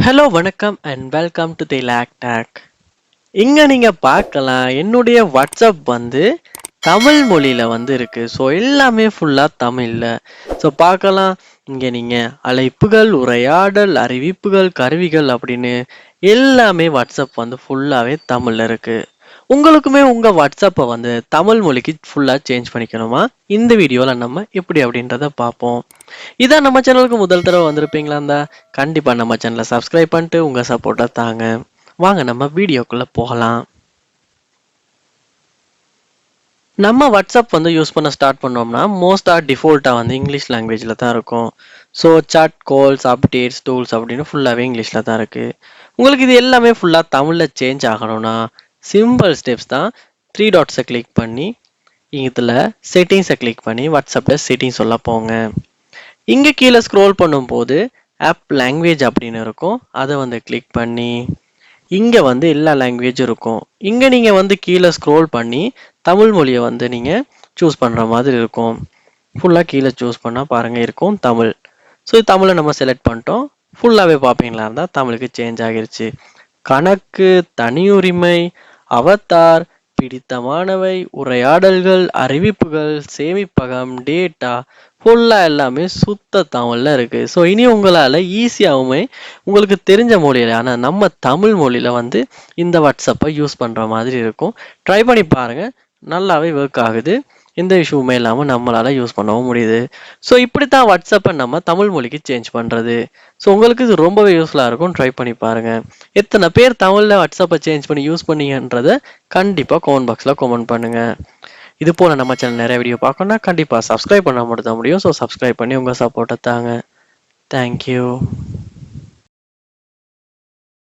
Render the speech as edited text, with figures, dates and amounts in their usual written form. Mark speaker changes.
Speaker 1: Hello வணக்கம் and welcome to the lake take. இங்கே நீங்கள் பார்க்கலாம் என்னுடைய வாட்ஸ்அப் வந்து தமிழ் மொழியில் வந்து இருக்குது. ஸோ எல்லாமே ஃபுல்லாக தமிழில். ஸோ பார்க்கலாம் இங்கே நீங்கள் அழைப்புகள், உரையாடல், அறிவிப்புகள், கருவிகள் அப்படின்னு எல்லாமே வாட்ஸ்அப் வந்து ஃபுல்லாகவே தமிழில் இருக்குது. உங்களுக்குமே உங்கள் வாட்ஸ்அப்பை வந்து தமிழ் மொழிக்கு ஃபுல்லாக சேஞ்ச் பண்ணிக்கணுமா? இந்த வீடியோவில் நம்ம எப்படி அப்படின்றத பார்ப்போம். இதான் நம்ம சேனலுக்கு முதல் தடவை வந்திருப்பீங்களா இருந்தா கண்டிப்பா நம்ம சேனலை சப்ஸ்கிரைப் பண்ணிட்டு உங்க சப்போர்ட்டை தாங்க. வாங்க நம்ம வீடியோக்குள்ள போகலாம். நம்ம வாட்ஸ்அப் வந்து யூஸ் பண்ண ஸ்டார்ட் பண்ணோம்னா மோஸ்ட்டாக டிஃபால்ட்டாக வந்து இங்கிலீஷ் லாங்குவேஜில் தான் இருக்கும். So chat, calls, updates, tools அப்படின்னு ஃபுல்லாகவே இங்கிலீஷில் தான் இருக்குது. உங்களுக்கு இது எல்லாமே ஃபுல்லாக தமிழில் சேஞ்ச் ஆகணும்னா சிம்பிள் ஸ்டெப்ஸ் தான். த்ரீ டாட்ஸை கிளிக் பண்ணி இதில் செட்டிங்ஸை கிளிக் பண்ணி வாட்ஸ்அப்பில் செட்டிங்ஸ் சொல்ல போங்க. இங்கே கீழே ஸ்க்ரோல் பண்ணும்போது ஆப் லாங்குவேஜ் அப்படின்னு இருக்கும். அதை வந்து கிளிக் பண்ணி இங்கே வந்து எல்லா லாங்குவேஜும் இருக்கும். இங்கே நீங்கள் வந்து கீழே ஸ்க்ரோல் பண்ணி தமிழ் மொழியை வந்து நீங்கள் சூஸ் பண்ணுற மாதிரி இருக்கும். ஃபுல்லாக கீழே சூஸ் பண்ணால் பாருங்கள் இருக்கும் தமிழ். ஸோ தமிழை நம்ம செலக்ட் பண்ணிட்டோம். ஃபுல்லாகவே பார்ப்பீங்களா இருந்தால் தமிழுக்கு சேஞ்ச் ஆகிருச்சு. கணக்கு, தனியுரிமை, அவதார், பிடித்தமானவை, உரையாடல்கள், அறிவிப்புகள், சேமிப்பகம், டேட்டா ஃபுல்லாக எல்லாமே சுத்த தமிழில் இருக்குது. ஸோ இனி உங்களால் ஈஸியாகவுமே உங்களுக்கு தெரிஞ்ச மொழியில், ஆனால் நம்ம தமிழ் மொழியில் வந்து இந்த வாட்ஸ்அப்பை யூஸ் பண்ணுற மாதிரி இருக்கும். ட்ரை பண்ணி பாருங்கள், நல்லாவே ஒர்க் ஆகுது. எந்த இஷ்யூமே இல்லாமல் நம்மளால் யூஸ் பண்ணவும் முடியுது. ஸோ இப்படி தான் வாட்ஸ்அப்பை நம்ம தமிழ் மொழிக்கு சேஞ்ச் பண்ணுறது. ஸோ உங்களுக்கு இது ரொம்பவே யூஸ்ஃபுல்லாக இருக்கும். ட்ரை பண்ணி பாருங்கள். எத்தனை பேர் தமிழில் வாட்ஸ்அப்பை சேஞ்ச் பண்ணி யூஸ் பண்ணீங்கன்றதை கண்டிப்பாக கமெண்ட் பாக்ஸில் கமெண்ட் பண்ணுங்கள். இது போல் நம்ம சேனல் நிறைய வீடியோ பார்க்கணுன்னா கண்டிப்பாக சப்ஸ்கிரைப் பண்ண மட்டும் தான் முடியும். ஸோ சப்ஸ்கிரைப் பண்ணி உங்கள் சப்போர்ட்டை தாங்க. தேங்க்யூ.